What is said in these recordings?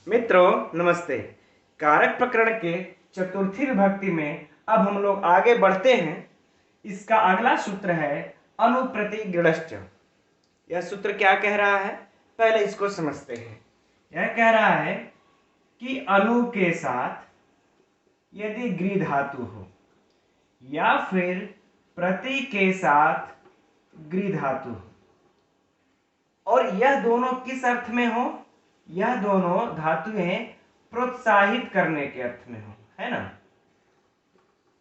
मित्रों नमस्ते। कारक प्रकरण के चतुर्थी विभक्ति में अब हम लोग आगे बढ़ते हैं। इसका अगला सूत्र है अनुप्रतिगृढ़श्च। यह सूत्र क्या कह रहा है, पहले इसको समझते हैं। यह कह रहा है कि अनु के साथ यदि गृह धातु हो या फिर प्रति के साथ गृह धातु हो, और यह दोनों किस अर्थ में हो, यह दोनों धातुएं प्रोत्साहित करने के अर्थ में हो, है ना।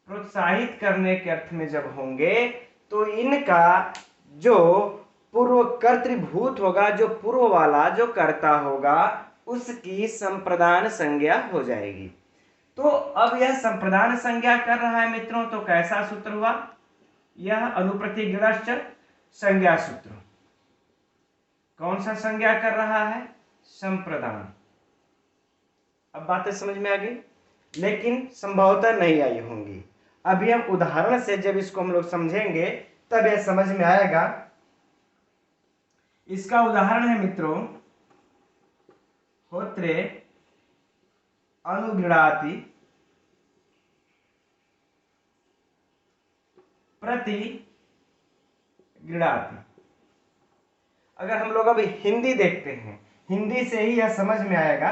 प्रोत्साहित करने के अर्थ में जब होंगे तो इनका जो पूर्व कर्तृभूत होगा, जो पूर्व वाला जो कर्ता होगा, उसकी संप्रदान संज्ञा हो जाएगी। तो अब यह संप्रदान संज्ञा कर रहा है मित्रों, तो कैसा सूत्र हुआ, यह अनुप्रतिगृढ़श्च संज्ञा सूत्र। कौन सा संज्ञा कर रहा है, संप्रदान। अब बातें समझ में आ गई, लेकिन संभवतः नहीं आई होंगी। अभी हम उदाहरण से जब इसको हम लोग समझेंगे तब यह समझ में आएगा। इसका उदाहरण है मित्रों, होत्रे अनुगृणाति प्रति गृणाति। अगर हम लोग अभी हिंदी देखते हैं, हिंदी से ही यह समझ में आएगा।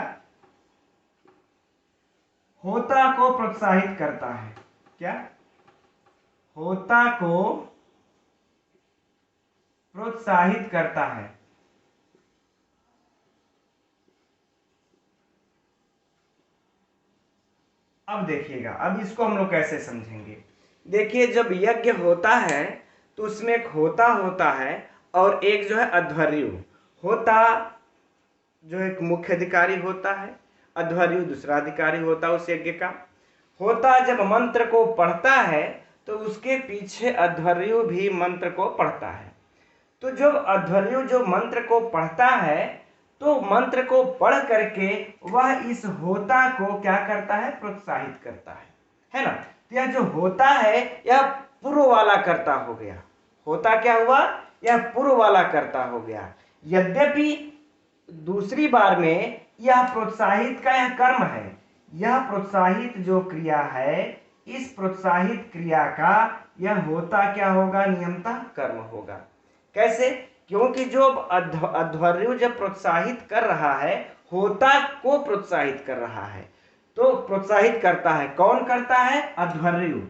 होता को प्रोत्साहित करता है, क्या, होता को प्रोत्साहित करता है। अब देखिएगा, अब इसको हम लोग कैसे समझेंगे। देखिए, जब यज्ञ होता है तो उसमें एक होता होता है और एक जो है अध्वर्यु। होता जो एक मुख्य अधिकारी होता है, अध्वर्यु दूसरा अधिकारी होता है उस यज्ञ का। होता जब मंत्र को पढ़ता है तो उसके पीछे अध्वर्यु भी मंत्र को पढ़ता है। तो जब अध्वर्यु जो मंत्र को पढ़ता है तो मंत्र को पढ़ करके वह इस होता को क्या करता है, प्रोत्साहित करता है ना। तो यह जो होता है यह पूर्व वाला कर्ता हो गया। होता क्या हुआ, यह पूर्व वाला कर्ता हो गया। यद्यपि दूसरी बार में यह प्रोत्साहित का यह कर्म है। यह प्रोत्साहित जो क्रिया है, इस प्रोत्साहित क्रिया का यह होता क्या होगा, नियमतः कर्म होगा। कैसे, क्योंकि जो अध्वर्यु जब प्रोत्साहित कर रहा है, होता को प्रोत्साहित कर रहा है, तो प्रोत्साहित करता है, कौन करता है, अध्वर्यु।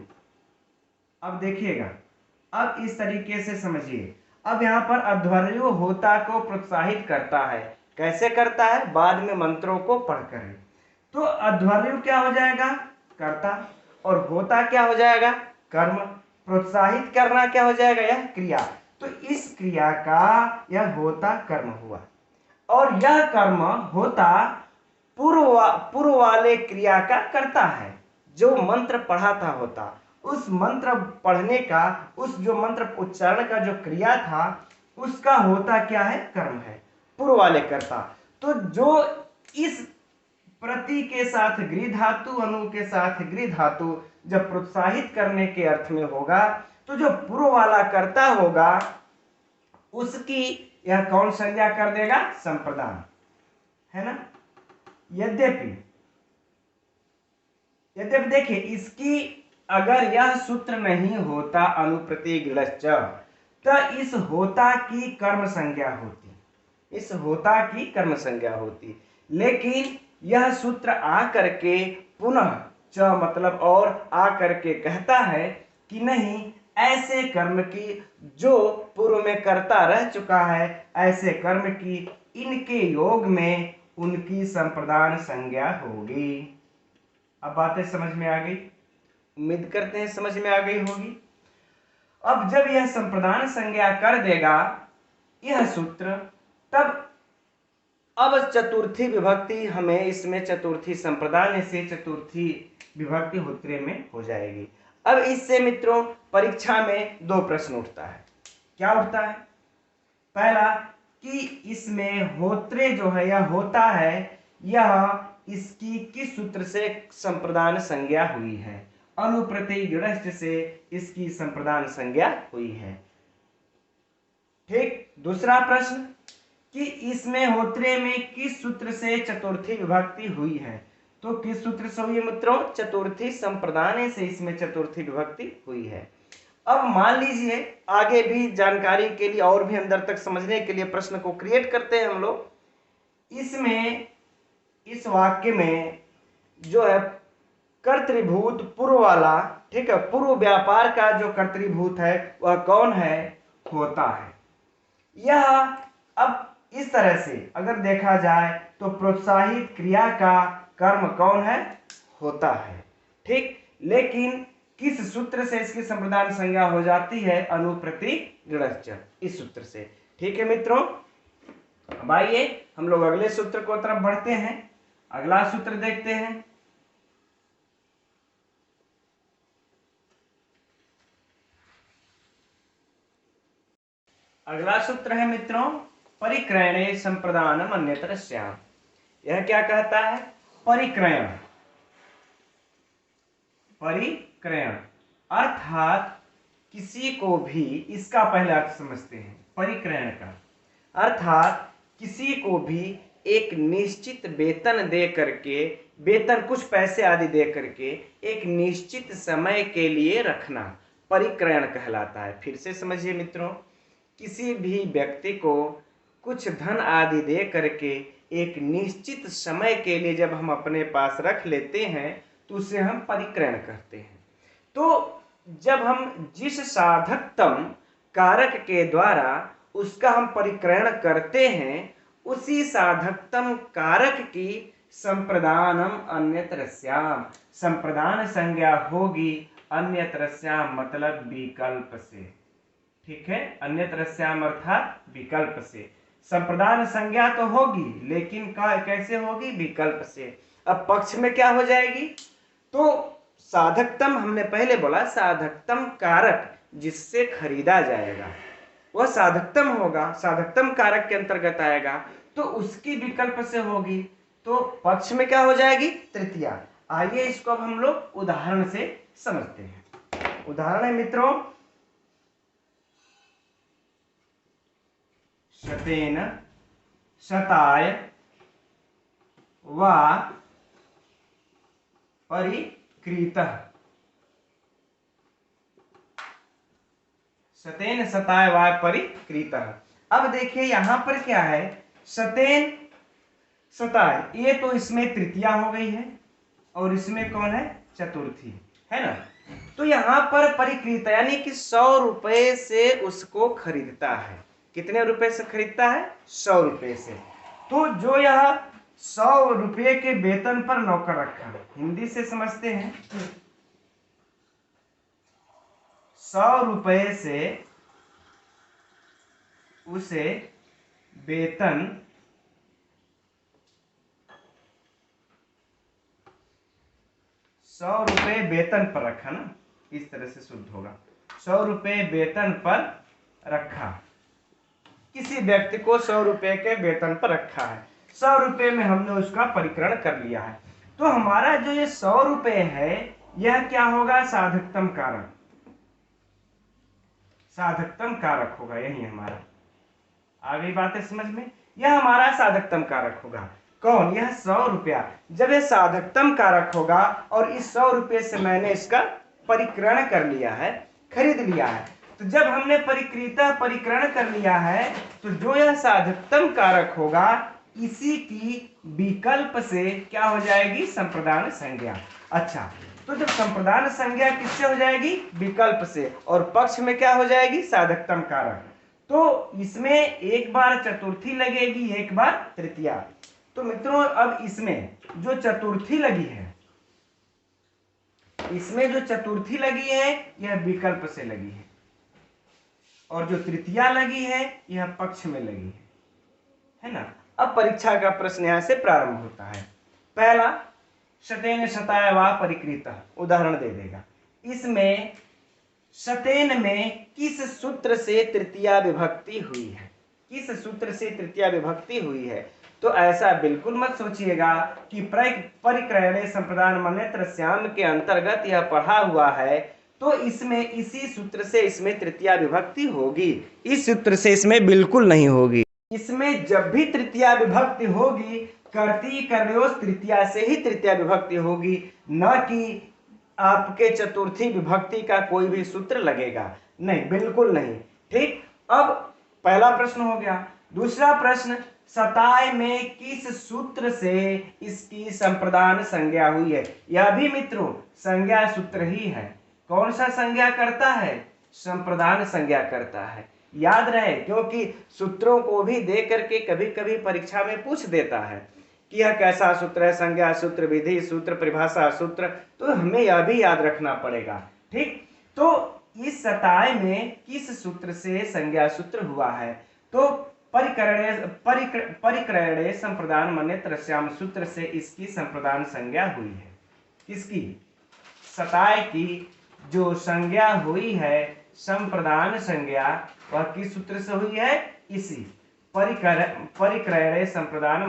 अब देखिएगा, अब इस तरीके से समझिए। अब यहाँ पर अध्वर्यु होता को प्रोत्साहित करता है, कैसे करता है, बाद में मंत्रों को पढ़कर। तो अध्वर्यु क्या हो जाएगा, कर्ता, और होता क्या हो जाएगा, कर्म। प्रोत्साहित करना क्या हो जाएगा, यह क्रिया। तो इस क्रिया का यह होता कर्म हुआ, और यह कर्म होता पूर्व वाले क्रिया का करता है। जो मंत्र पढ़ा था होता, उस मंत्र पढ़ने का, उस जो मंत्र उच्चारण का जो क्रिया था, उसका होता क्या है, कर्म है, पूर्व वाले कर्ता। तो जो इस प्रति के साथ गृह धातु, अनु के साथ गृह धातु जब प्रोत्साहित करने के अर्थ में होगा, तो जो पूर्व वाला कर्ता होगा उसकी यह कौन संज्ञा कर देगा, संप्रदान, है ना। यद्यपि देखिए, इसकी अगर यह सूत्र नहीं होता अनुप्रतिगृढ़श्च, तो इस होता की कर्म संज्ञा होती, इस होता की कर्म संज्ञा होती। लेकिन यह सूत्र आ करके पुनः च मतलब और आ करके कहता है कि नहीं, ऐसे कर्म की जो पूर्व में करता रह चुका है, ऐसे कर्म की इनके योग में उनकी संप्रदान संज्ञा होगी। अब बातें समझ में आ गई, उम्मीद करते हैं समझ में आ गई होगी। अब जब यह संप्रदान संज्ञा कर देगा यह सूत्र, तब अब चतुर्थी विभक्ति हमें इसमें चतुर्थी संप्रदान से चतुर्थी विभक्ति होत्रे में हो जाएगी। अब इससे मित्रों परीक्षा में दो प्रश्न उठता है। क्या उठता है, पहला कि इसमें होत्रे जो है, यह होता है, यह इसकी किस सूत्र से संप्रदान संज्ञा हुई है, अनुप्रतिगृढ़श्च से इसकी संप्रदान संज्ञा हुई है। ठीक। दूसरा प्रश्न कि इसमें होत्रे में किस सूत्र से चतुर्थी विभक्ति हुई है। तो किस सूत्र से हुई है मित्रों, चतुर्थी संप्रदान से इसमें चतुर्थी विभक्ति हुई है। अब मान लीजिए आगे भी जानकारी के लिए और भी अंदर तक समझने के लिए प्रश्न को क्रिएट करते हैं हम लोग। इसमें इस वाक्य में जो है कर्तृभूत पूर्व वाला, ठीक है, पूर्व व्यापार का जो कर्तृभूत है वह कौन है, होता है। यह अब इस तरह से अगर देखा जाए तो प्रोत्साहित क्रिया का कर्म कौन है, होता है, ठीक। लेकिन किस सूत्र से इसकी संप्रदान संज्ञा हो जाती है, अनुप्रति गृढ़, इस सूत्र से, ठीक है मित्रों। अब आइए हम लोग अगले सूत्र को तरफ बढ़ते हैं, अगला सूत्र देखते हैं। अगला सूत्र है मित्रों परिक्रयणे संप्रदानम अन्यतरस्याम। यह क्या कहता है, परिक्रयण, परिक्रयण अर्थात किसी को भी, इसका पहला अर्थ समझते हैं परिक्रयण का, अर्थात किसी को भी एक निश्चित वेतन दे करके, वेतन कुछ पैसे आदि दे करके एक निश्चित समय के लिए रखना परिक्रयण कहलाता है। फिर से समझिए मित्रों, किसी भी व्यक्ति को कुछ धन आदि दे करके एक निश्चित समय के लिए जब हम अपने पास रख लेते हैं तो उसे हम परिक्रयण कहते हैं। तो जब हम जिस साधकतम कारक के द्वारा उसका हम परिक्रयण करते हैं, उसी साधकतम कारक की संप्रदानम अन्यतरस्याम, संप्रदान संज्ञा होगी अन्यतरस्याम मतलब विकल्प से, ठीक है, अन्यतरस्याम अर्थात विकल्प से। संप्रदान संज्ञा तो होगी लेकिन कैसे होगी, विकल्प से। अब पक्ष में क्या हो जाएगी, तो साधकतम, हमने पहले बोला साधकतम कारक जिससे खरीदा जाएगा वह साधकतम होगा, साधकतम कारक के अंतर्गत आएगा, तो उसकी विकल्प से होगी। तो पक्ष में क्या हो जाएगी, तृतीया। आइए इसको अब हम लोग उदाहरण से समझते हैं। उदाहरण है मित्रों, शतेन शताय वा परिकृतः, शतेन शताय वा परिकृतः। अब देखिए यहां पर क्या है, शतेन शताय, ये तो इसमें तृतीया हो गई है और इसमें कौन है, चतुर्थी है ना। तो यहां पर परिकृत यानी कि 100 रुपए से उसको खरीदता है। कितने रुपए से खरीदता है, 100 रुपए से। तो जो यह 100 रुपये के वेतन पर नौकर रखा है, हिंदी से समझते हैं, 100 रुपये से उसे वेतन 100 रुपये वेतन पर रखा ना, इस तरह से शुद्ध होगा, 100 रुपये वेतन पर रखा, किसी व्यक्ति को 100 रुपये के वेतन पर रखा है, 100 रुपये में हमने उसका परिक्रयण कर लिया है। तो हमारा जो ये 100 रुपये है यह क्या होगा, साधकतम कारक, साधकतम कारक होगा, यही हमारा, आ गई बातें समझ में, यह हमारा साधकतम कारक होगा। कौन, यह 100 रुपया। जब यह साधकतम कारक होगा और इस 100 रुपये से मैंने इसका परिक्रयण कर लिया है, खरीद लिया है, तो जब हमने परिक्रयण कर लिया है तो जो यह साधकतम कारक होगा इसी की विकल्प से क्या हो जाएगी, संप्रदान संज्ञा। अच्छा, तो जब संप्रदान संज्ञा किससे हो जाएगी, विकल्प से, और पक्ष में क्या हो जाएगी, साधकतम कारक। तो इसमें एक बार चतुर्थी लगेगी, एक बार तृतीया। तो मित्रों अब इसमें जो चतुर्थी लगी है, इसमें जो चतुर्थी लगी है यह विकल्प से लगी है, और जो तृतीया लगी है यह पक्ष में लगी है ना। अब परीक्षा का प्रश्न यहां से प्रारंभ होता है। पहला, शतेन शताय वा परिकृतः, उदाहरण दे देगा। इसमें शतेन में किस सूत्र से तृतीया विभक्ति हुई है, किस सूत्र से तृतीया विभक्ति हुई है। तो ऐसा बिल्कुल मत सोचिएगा कि परिक्रयणे संप्रदान अन्यतरस्याम के अंतर्गत यह पढ़ा हुआ है तो इसमें इसी सूत्र से इसमें तृतीया विभक्ति होगी, इस सूत्र से इसमें बिल्कुल नहीं होगी। इसमें जब भी तृतीया विभक्ति होगी, कर्तरी कर्णयों तृतीया से ही तृतीया विभक्ति होगी, न कि आपके चतुर्थी विभक्ति का कोई भी सूत्र लगेगा, नहीं, बिल्कुल नहीं। ठीक, अब पहला प्रश्न हो गया। दूसरा प्रश्न, सताय में किस सूत्र से इसकी संप्रदान संज्ञा हुई है? यह भी मित्रों संज्ञा सूत्र ही है। कौन सा संज्ञा करता है? संप्रदान संज्ञा करता है। याद रहे, क्योंकि सूत्रों को भी दे करके कभी कभी परीक्षा में पूछ देता है कि यह कैसा सूत्र है, संज्ञा सूत्र, विधि सूत्र, परिभाषा सूत्र, तो हमें यह भी याद रखना पड़ेगा। ठीक, तो इस सताय में किस सूत्र से संज्ञा सूत्र हुआ है? तो परिक्रयणे संप्रदान मन्यत्रस्याम सूत्र से इसकी संप्रदान संज्ञा हुई है। किसकी? सताय की जो संज्ञा हुई है, संप्रदान संज्ञा, वह किस सूत्र से हुई है? इसी परिक्रयणे संप्रदान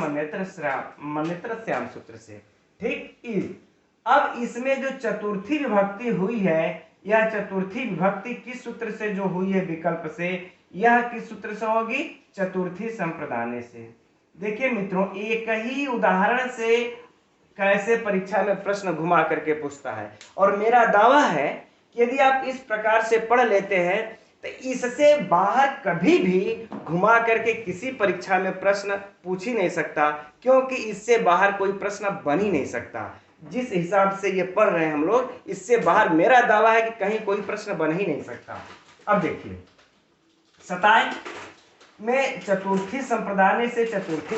मन्यत्रस्याम सूत्र से। ठीक, अब इसमें जो चतुर्थी विभक्ति हुई है, यह चतुर्थी विभक्ति किस सूत्र से जो हुई है? विकल्प से। यह किस सूत्र से होगी? चतुर्थी संप्रदाने से। देखिए मित्रों, एक ही उदाहरण से कैसे परीक्षा में प्रश्न घुमा करके पूछता है, और मेरा दावा है कि यदि आप इस प्रकार से पढ़ लेते हैं तो इससे बाहर कभी भी घुमा करके किसी परीक्षा में प्रश्न पूछ ही नहीं सकता, क्योंकि इससे बाहर कोई प्रश्न बन ही नहीं सकता। जिस हिसाब से ये पढ़ रहे हैं हम लोग, इससे बाहर मेरा दावा है कि कहीं कोई प्रश्न बन ही नहीं सकता। अब देखिए, सताय में चतुर्थी संप्रदान से चतुर्थी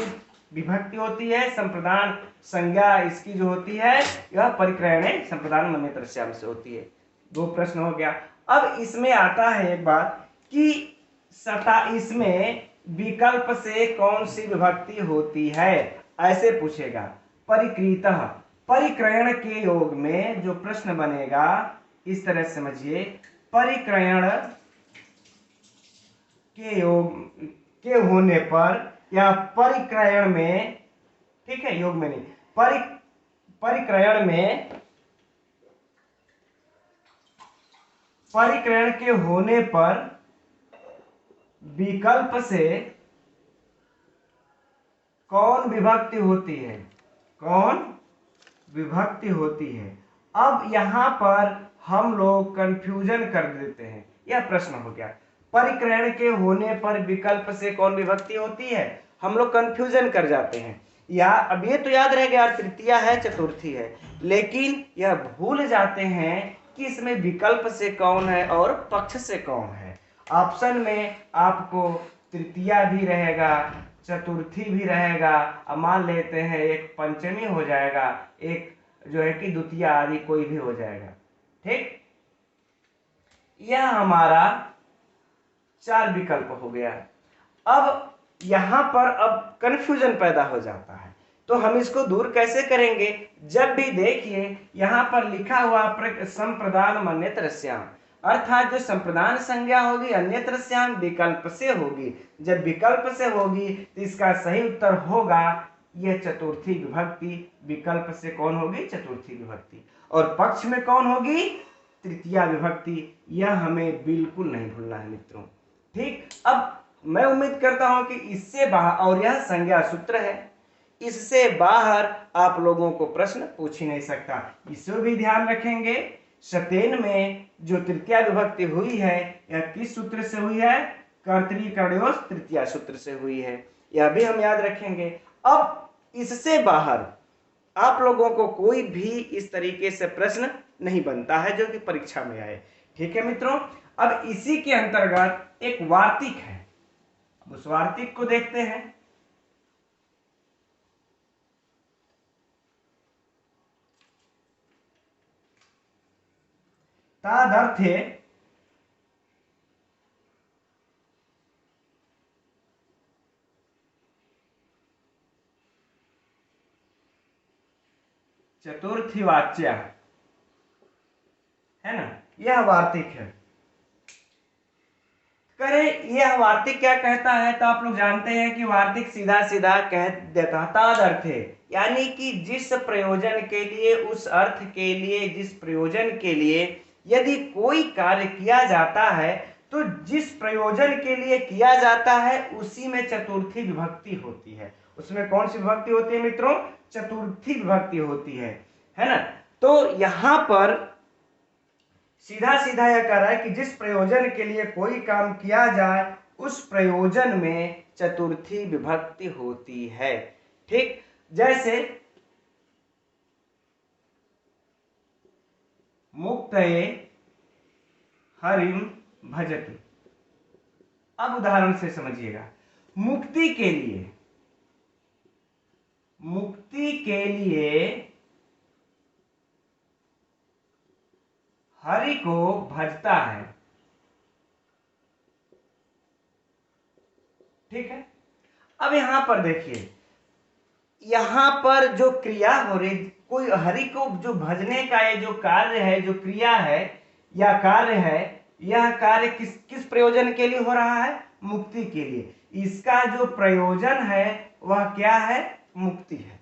विभक्ति होती है, संप्रदान संज्ञा इसकी जो होती है यह परिक्रयणे संप्रदान मन्यत्रस्याम से होती है। दो प्रश्न हो गया। अब इसमें आता है एक बात कि इसमें विकल्प से कौन सी विभक्ति होती है, ऐसे पूछेगा। परिकृतः, परिक्रयण के योग में जो प्रश्न बनेगा इस तरह समझिए, परिक्रयण के योग के होने पर या परिक्रयण में, ठीक है, योग में नहीं, परिक्रयण में, परिक्रयण के होने पर विकल्प से कौन विभक्ति होती है? कौन विभक्ति होती है? अब यहां पर हम लोग कंफ्यूजन कर देते हैं। यह प्रश्न हो गया, परिक्रयण के होने पर विकल्प से कौन विभक्ति होती है, हम लोग कंफ्यूजन कर जाते हैं। या अब ये तो याद रह गया तृतीया है चतुर्थी है, लेकिन यह भूल जाते हैं कि इसमें विकल्प से कौन है और पक्ष से कौन है। ऑप्शन में आपको तृतीया भी रहेगा, चतुर्थी भी रहेगा, अब मान लेते हैं एक पंचमी हो जाएगा, एक जो है कि द्वितीया आदि कोई भी हो जाएगा। ठीक, यह हमारा 4 विकल्प हो गया। अब यहां पर अब कंफ्यूजन पैदा हो जाता है, तो हम इसको दूर कैसे करेंगे? जब भी देखिए यहां पर लिखा हुआ संप्रदान मन्यत्रस्याम, अर्थात जो संप्रदान संज्ञा होगी अन्यत्रस्याम विकल्प से होगी। जब विकल्प से होगी तो इसका सही उत्तर होगा यह चतुर्थी विभक्ति। विकल्प से कौन होगी? चतुर्थी विभक्ति। और पक्ष में कौन होगी? तृतीया विभक्ति। यह हमें बिल्कुल नहीं भूलना है मित्रों। ठीक, अब मैं उम्मीद करता हूं कि इससे बाहर, और यह संज्ञा सूत्र है, इससे बाहर आप लोगों को प्रश्न पूछ ही नहीं सकता। इसको भी ध्यान रखेंगे, शतेन में जो तृतीया विभक्ति हुई है यह किस सूत्र से हुई है? कर्तरी कर्णयों तृतीया सूत्र से हुई है, यह भी हम याद रखेंगे। अब इससे बाहर आप लोगों को कोई भी इस तरीके से प्रश्न नहीं बनता है जो कि परीक्षा में आए। ठीक है मित्रों, अब इसी के अंतर्गत एक वार्तिक है, उस वार्तिक को देखते हैं। तादर्थे चतुर्थी वाच्य है ना, यह वार्तिक है। करें, यह वार्तिक क्या कहता है? तो आप लोग जानते हैं कि वार्तिक सीधा सीधा कह देता है तादर्थे, यानी कि जिस प्रयोजन के लिए, उस अर्थ के लिए, जिस प्रयोजन के लिए यदि कोई कार्य किया जाता है तो जिस प्रयोजन के लिए किया जाता है उसी में चतुर्थी विभक्ति होती है। उसमें कौन सी विभक्ति होती है मित्रों? चतुर्थी विभक्ति होती है ना। तो यहां पर सीधा सीधा यह कह रहा है कि जिस प्रयोजन के लिए कोई काम किया जाए उस प्रयोजन में चतुर्थी विभक्ति होती है। ठीक, जैसे मुक्तये हरिम भजति। अब उदाहरण से समझिएगा, मुक्ति के लिए हरि को भजता है। ठीक है, अब यहां पर देखिए, यहां पर जो क्रिया हो रही, कोई हरि को जो भजने का ये जो कार्य है, जो क्रिया है या कार्य है, यह कार्य किस प्रयोजन के लिए हो रहा है? मुक्ति के लिए। इसका जो प्रयोजन है वह क्या है? मुक्ति है।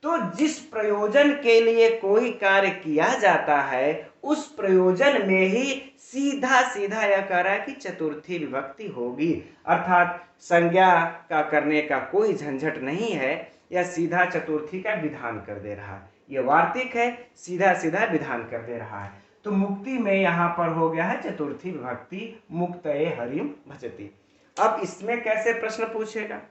तो जिस प्रयोजन के लिए कोई कार्य किया जाता है उस प्रयोजन में ही सीधा सीधा यह कह रहा है कि चतुर्थी विभक्ति होगी, अर्थात संज्ञा का करने का कोई झंझट नहीं है, यह सीधा चतुर्थी का विधान कर दे रहा है। यह वार्तिक है, सीधा सीधा विधान कर दे रहा है। तो मुक्ति में यहां पर हो गया है चतुर्थी विभक्ति, मुक्तये हरिम भजति। अब इसमें कैसे प्रश्न पूछेगा?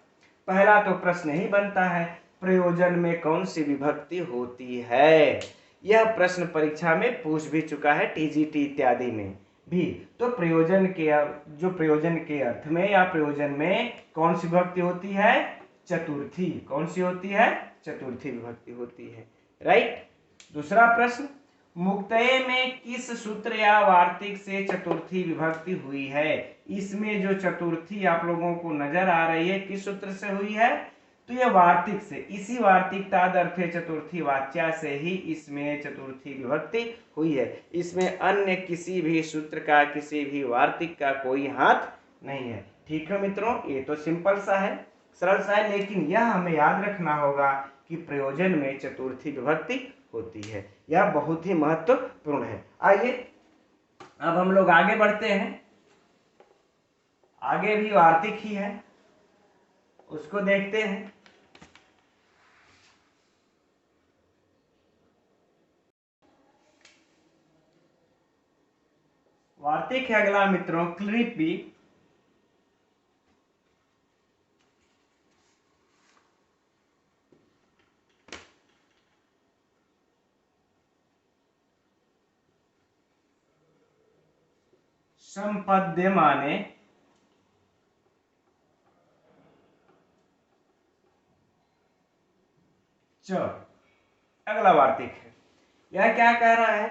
पहला तो प्रश्न ही बनता है, प्रयोजन में कौन सी विभक्ति होती है? यह प्रश्न परीक्षा में पूछ भी चुका है, टीजीटी इत्यादि में भी। तो प्रयोजन के अर्थ में या प्रयोजन में कौन सी विभक्ति होती है? चतुर्थी। कौन सी होती है? चतुर्थी विभक्ति होती है। राइट। दूसरा प्रश्न, मुक्तये में किस सूत्र या वार्तिक से चतुर्थी विभक्ति हुई है? इसमें जो चतुर्थी आप लोगों को नजर आ रही है किस सूत्र से हुई है? तो यह वार्तिक से, इसी वार्तिक तादर्थे चतुर्थी वाच्या से ही इसमें चतुर्थी विभक्ति हुई है। इसमें अन्य किसी भी सूत्र का, किसी भी वार्तिक का कोई हाथ नहीं है। ठीक है मित्रों, ये तो सिंपल सा है, सरल सा है, लेकिन यह हमें याद रखना होगा कि प्रयोजन में चतुर्थी विभक्ति होती है। यह बहुत ही महत्वपूर्ण है। आइए अब हम लोग आगे बढ़ते हैं। आगे भी वार्तिक ही है, उसको देखते हैं। वार्तिक है अगला मित्रों, क्लिपि। संपद्यमाने च। अगला वार्तिक है, यह क्या कह रहा है?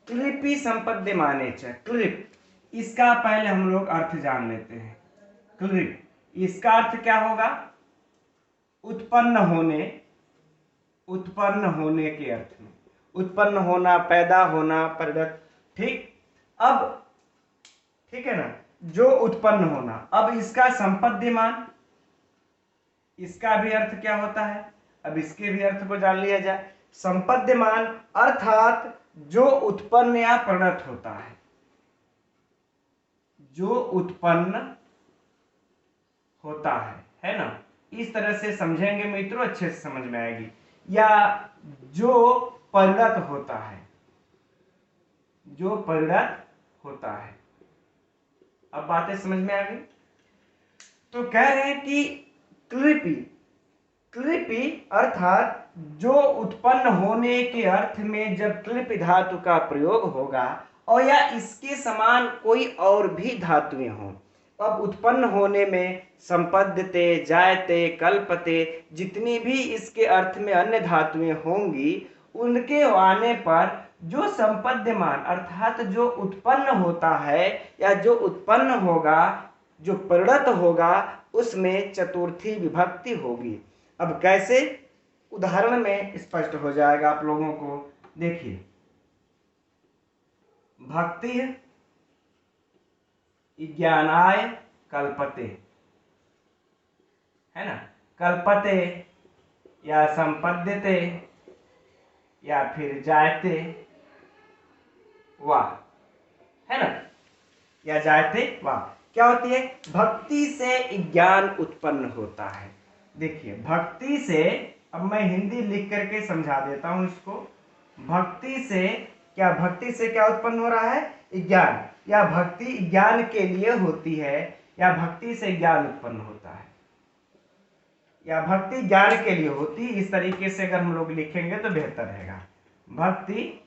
क्लिपि संपद्यमाने च। क्लिप, इसका पहले हम लोग अर्थ जान लेते हैं। क्लिप, इसका अर्थ क्या होगा? उत्पन्न होने, उत्पन्न होने के अर्थ में, उत्पन्न होना, पैदा होना, परिणत। ठीक, अब ठीक है ना, जो उत्पन्न होना। अब इसका संपद्यमान, इसका भी अर्थ क्या होता है? अब इसके भी अर्थ को जान लिया जाए। संपद्यमान अर्थात जो उत्पन्न या परिणत होता है, जो उत्पन्न होता है ना। इस तरह से समझेंगे मित्रों, अच्छे से समझ में आएगी। या जो परिणत होता है, जो परिणत होता है। अब बातें समझ में आ गई। तो कह रहे हैं कि क्लिपि, क्लिपि अर्थात जो उत्पन्न होने के अर्थ में जब क्लिपि धातु का प्रयोग होगा और या इसके समान कोई और भी धातुएं हों। अब उत्पन्न होने में संपद्यते, जायते, कल्पते, जितनी भी इसके अर्थ में अन्य धातुएं होंगी, उनके आने पर जो संपद्यमान अर्थात जो उत्पन्न होता है या जो उत्पन्न होगा, जो परिणत होगा, उसमें चतुर्थी विभक्ति होगी। अब कैसे? उदाहरण में स्पष्ट हो जाएगा आप लोगों को। देखिए, भक्ति ज्ञानाय कल्पते, है ना। कल्पते या संपद्यते या फिर जायते, वाह, है ना। या जायते वाह। क्या होती है? भक्ति से ज्ञान उत्पन्न होता है। देखिए भक्ति से, अब मैं हिंदी लिख करके समझा देता हूं इसको। भक्ति से क्या उत्पन्न हो रहा है? ज्ञान। या भक्ति ज्ञान के लिए होती है, या भक्ति से ज्ञान उत्पन्न होता है, या भक्ति ज्ञान के लिए होती। इस तरीके से अगर हम लोग लिखेंगे तो बेहतर रहेगा। भक्ति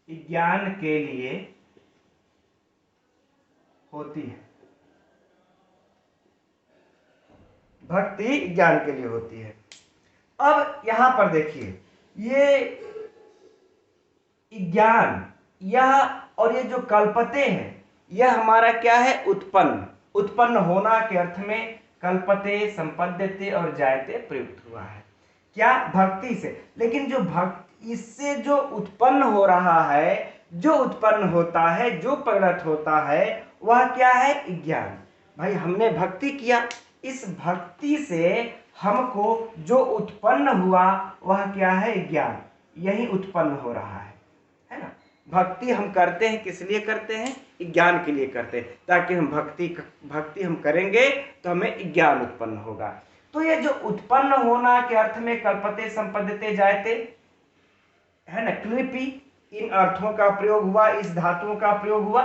ज्ञान के लिए होती है, भक्ति ज्ञान के लिए होती है। अब यहां पर देखिए, ये ज्ञान और ये जो कल्पते हैं, यह हमारा क्या है? उत्पन्न होना के अर्थ में कल्पते, संपद्यते और जायते प्रयुक्त हुआ है। क्या? भक्ति से। लेकिन जो इससे जो उत्पन्न हो रहा है, जो उत्पन्न होता है, जो प्रगट होता है, वह क्या है? ज्ञान। भाई हमने भक्ति किया, इस भक्ति से हमको जो उत्पन्न हुआ वह क्या है? ज्ञान। यही उत्पन्न हो रहा है ना। भक्ति हम करते हैं, किस लिए करते हैं? ज्ञान के लिए करते हैं, ताकि हम भक्ति हम करेंगे तो हमें ज्ञान उत्पन्न होगा। तो ये जो उत्पन्न होना के अर्थ में कल्पते, संपद्यते, जायते है ना, क्लिपि, इन अर्थों का प्रयोग हुआ, इस धातुओं का प्रयोग हुआ।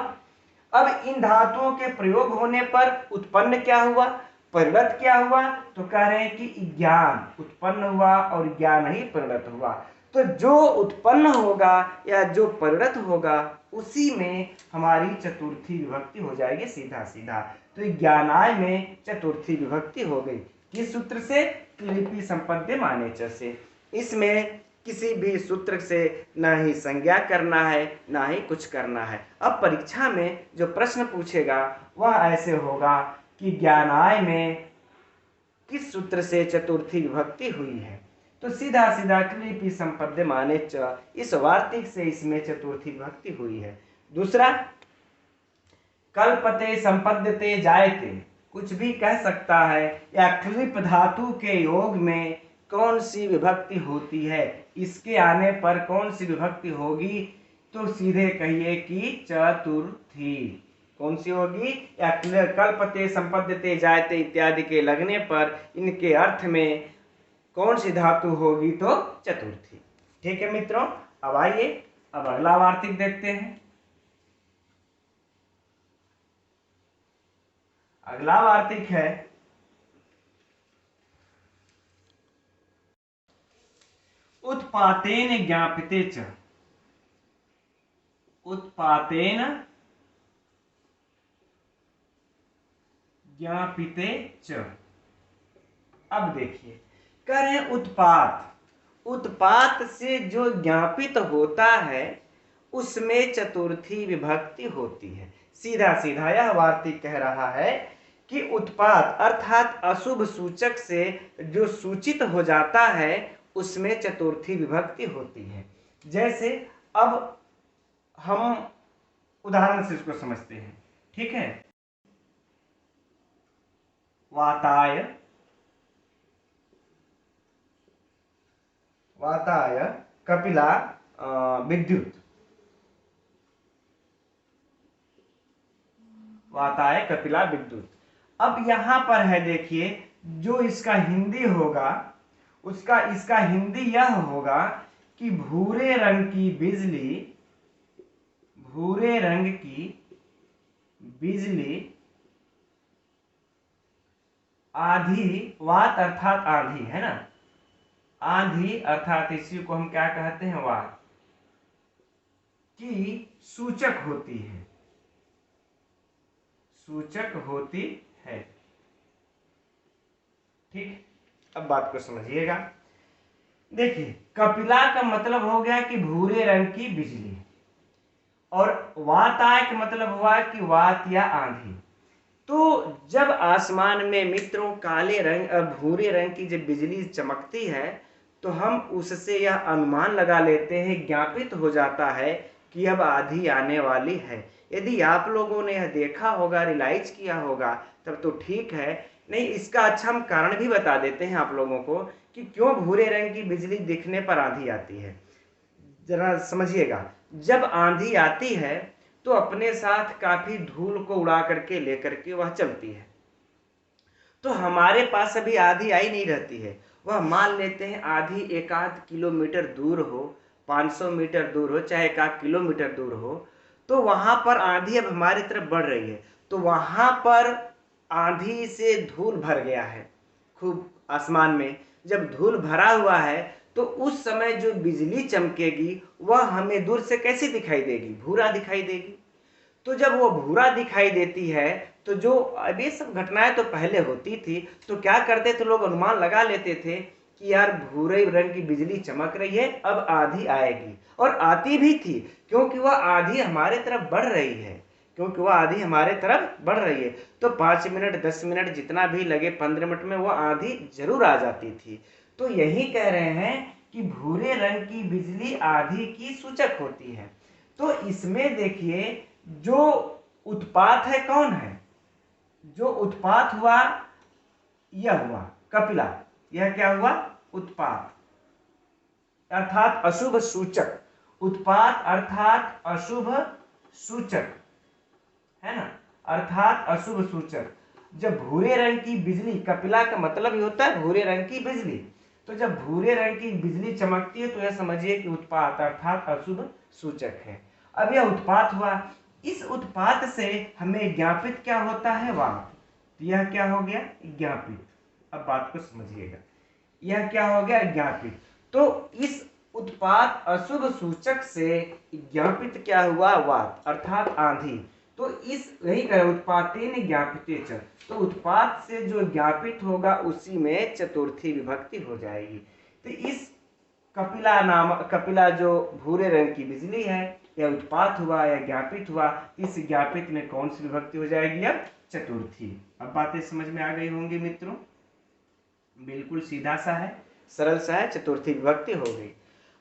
अब इन धातुओं के प्रयोग होने पर उत्पन्न क्या हुआ? परिणत क्या हुआ? तो कह रहे हैं कि ज्ञान उत्पन्न हुआ और ज्ञान ही परिणत हुआ। तो जो उत्पन्न होगा या जो परिणत होगा उसी में हमारी चतुर्थी विभक्ति हो जाएगी सीधा सीधा। तो ज्ञानाय में चतुर्थी विभक्ति हो गई। किस सूत्र से? क्लिपि संपद्य मानेच से। इसमें किसी भी सूत्र से ना ही संज्ञा करना है, ना ही कुछ करना है। अब परीक्षा में जो प्रश्न पूछेगा वह ऐसे होगा कि ज्ञानाय में किस सूत्र से चतुर्थी विभक्ति हुई है? तो सीधा सीधा क्लिपि संपद्य मानेच, इस वार्तिक से इसमें चतुर्थी विभक्ति हुई है। दूसरा, कल्पते, संपद्यते, जायते, कुछ भी कह सकता है, या क्लिप धातु के योग में कौन सी विभक्ति होती है, इसके आने पर कौन सी विभक्ति होगी? तो सीधे कहिए कि चतुर्थी। कौन सी होगी? या कल्पते, संपद्यते, जायते इत्यादि के लगने पर इनके अर्थ में कौन सी धातु होगी? तो चतुर्थी। ठीक है मित्रों, अब आइए अब अगला वार्तिक देखते हैं। अगला वार्तिक है उत्पातेन ज्ञापिते च। उत्पातेन ज्ञापिते च। अब देखिए, कह रहे हैं उत्पात से जो ज्ञापित होता है उसमें चतुर्थी विभक्ति होती है। सीधा सीधा यह वार्तिक कह रहा है कि उत्पात अर्थात अशुभ सूचक से जो सूचित हो जाता है उसमें चतुर्थी विभक्ति होती है। जैसे अब हम उदाहरण से इसको समझते हैं। ठीक है, वाताय कपिला विद्युत। वाताय कपिला विद्युत। अब यहां पर है, देखिए जो इसका हिंदी होगा इसका हिंदी यह होगा कि भूरे रंग की बिजली आधी, वात अर्थात आंधी है ना, आंधी अर्थात इसी को हम क्या कहते हैं? वात की सूचक होती है। ठीक, अब बात को समझिएगा। देखिए कपिला का मतलब हो गया कि भूरे रंग की बिजली, और वाताय का मतलब हुआ कि वात या आंधी। तो जब आसमान में मित्रों काले रंग और भूरे रंग की जब बिजली चमकती है तो हम उससे यह अनुमान लगा लेते हैं, ज्ञापित हो जाता है कि अब आंधी आने वाली है। यदि आप लोगों ने यह देखा होगा, रियलाइज किया होगा, तब तो ठीक है, नहीं इसका अच्छा हम कारण भी बता देते हैं आप लोगों को कि क्यों भूरे रंग की बिजली दिखने पर आंधी आती है। जरा समझिएगा, जब आंधी आती है तो अपने साथ काफी धूल को उड़ा करके लेकर के वह चलती है। तो हमारे पास अभी आधी आई नहीं रहती है, वह मान लेते हैं आधी एक आध किलोमीटर दूर हो, 500 मीटर दूर हो, चाहे एक आध किलोमीटर दूर हो, तो वहां पर आंधी अब हमारी तरफ बढ़ रही है। तो वहां पर आंधी से धूल भर गया है खूब आसमान में। जब धूल भरा हुआ है तो उस समय जो बिजली चमकेगी वह हमें दूर से कैसी दिखाई देगी? भूरा दिखाई देगी। तो जब वो भूरा दिखाई देती है तो जो अब ये सब घटनाएं तो पहले होती थी, तो क्या करते थे लोग? अनुमान लगा लेते थे कि यार भूरे रंग की बिजली चमक रही है, अब आंधी आएगी। और आती भी थी, क्योंकि वह आंधी हमारे तरफ बढ़ रही है, क्योंकि वह आंधी हमारे तरफ बढ़ रही है। तो 5 मिनट 10 मिनट जितना भी लगे, 15 मिनट में वह आंधी जरूर आ जाती थी। तो यही कह रहे हैं कि भूरे रंग की बिजली आंधी की सूचक होती है। तो इसमें देखिए जो उत्पात है कौन है? जो उत्पात हुआ यह हुआ कपिला। यह क्या हुआ? उत्पात अर्थात अशुभ सूचक। उत्पात अर्थात अशुभ सूचक है ना, अर्थात अशुभ सूचक। जब भूरे रंग की बिजली, कपिला का मतलब ही होता है भूरे रंग की बिजली, तो जब भूरे रंग की बिजली चमकती है तो यह समझिए कि उत्पात अर्थात अशुभ सूचक है। अब यह उत्पात हुआ, इस उत्पात से हमें ज्ञापित क्या होता है? वात। तो यह क्या हो गया? ज्ञापित। अब बात को समझिएगा, यह क्या हो गया? ज्ञापित। तो इस उत्पात अशुभ सूचक से ज्ञापित क्या हुआ? वात अर्थात आंधी। तो इस यही करें उत्पातेन ज्ञापिते च, तो उत्पात से जो ज्ञापित होगा उसी में चतुर्थी विभक्ति हो जाएगी। तो इस कपिला जो भूरे रंग की बिजली है, यह उत्पात हुआ या ज्ञापित हुआ, इस ज्ञापित में कौन सी विभक्ति हो जाएगी? अब चतुर्थी। अब बातें समझ में आ गई होंगी मित्रों, बिल्कुल सीधा सा है, सरल सा है, चतुर्थी विभक्ति हो गई।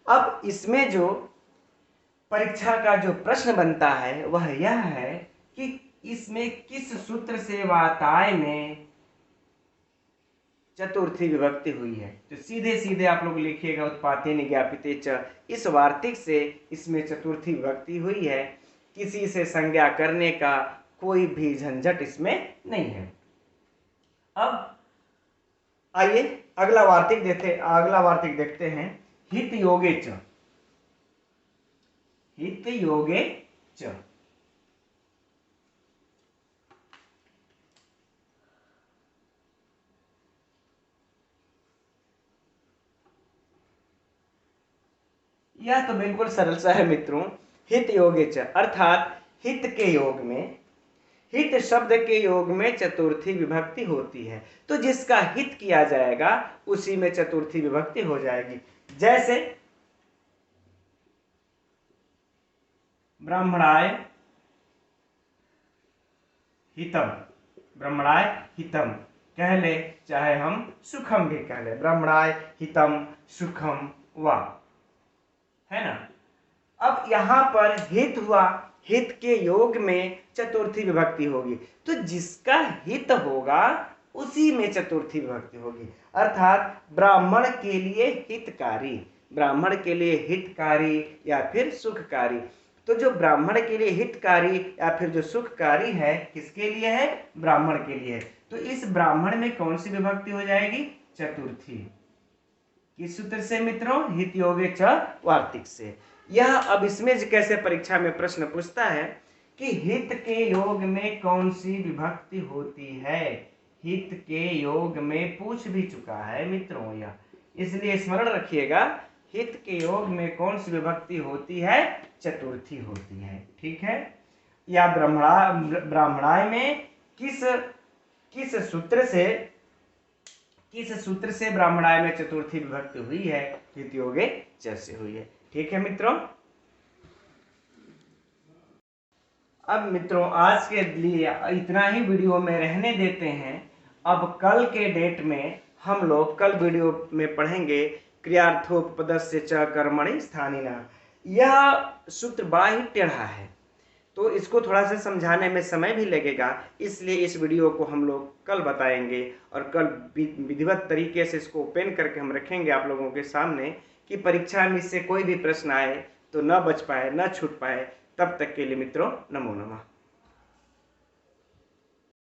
अब इसमें जो परीक्षा का जो प्रश्न बनता है वह यह है कि इसमें किस सूत्र से वाताय में चतुर्थी विभक्ति हुई है। तो सीधे सीधे आप लोग लिखिएगा उत्पातेन ज्ञापिते च, इस वार्तिक से इसमें चतुर्थी विभक्ति हुई है। किसी से संज्ञा करने का कोई भी झंझट इसमें नहीं है। अब आइए अगला वार्तिक देखते हैं। हित योगे च, हित योगे च। यह तो बिल्कुल सरल सा है मित्रों। हित योगे च अर्थात हित के योग में, हित शब्द के योग में चतुर्थी विभक्ति होती है। तो जिसका हित किया जाएगा उसी में चतुर्थी विभक्ति हो जाएगी। जैसे ब्राह्मणाय हितम, ब्राह्मणाय हितम कह ले, चाहे हम सुखम भी कह ले, ब्राह्मणाय हितम सुखम वा, है ना। अब यहां पर हित हुआ, हित के योग में चतुर्थी विभक्ति होगी, तो जिसका हित होगा उसी में चतुर्थी विभक्ति होगी। अर्थात ब्राह्मण के लिए हितकारी, ब्राह्मण के लिए हितकारी या फिर सुखकारी। तो जो ब्राह्मण के लिए हितकारी या फिर जो सुखकारी है, किसके लिए है? ब्राह्मण के लिए। तो इस ब्राह्मण में कौन सी विभक्ति हो जाएगी? चतुर्थी। किस सूत्र से मित्रों? हित योगे च वार्तिक से। यह अब इसमें कैसे परीक्षा में प्रश्न पूछता है कि हित के योग में कौन सी विभक्ति होती है। हित के योग में पूछ भी चुका है मित्रों यह, इसलिए स्मरण रखिएगा, हित के योग में कौन सी विभक्ति होती है? चतुर्थी होती है। ठीक है। या ब्राह्मणाय में किस सूत्र से ब्राह्मणाय में चतुर्थी विभक्ति हुई है? हित योगे च से हुई है। ठीक है मित्रों। अब मित्रों आज के लिए इतना ही वीडियो में रहने देते हैं। अब कल के डेट में हम लोग कल वीडियो में पढ़ेंगे क्रियार्थोपपदस्य च कर्मणि स्थानिना। यह सूत्र बड़ा ही टेढ़ा है, तो इसको थोड़ा सा समझाने में समय भी लगेगा, इसलिए इस वीडियो को हम लोग कल बताएंगे और कल विधिवत तरीके से इसको ओपन करके हम रखेंगे आप लोगों के सामने कि परीक्षा में इससे कोई भी प्रश्न आए तो न बच पाए, न छूट पाए। तब तक के लिए मित्रों, नमो नमः।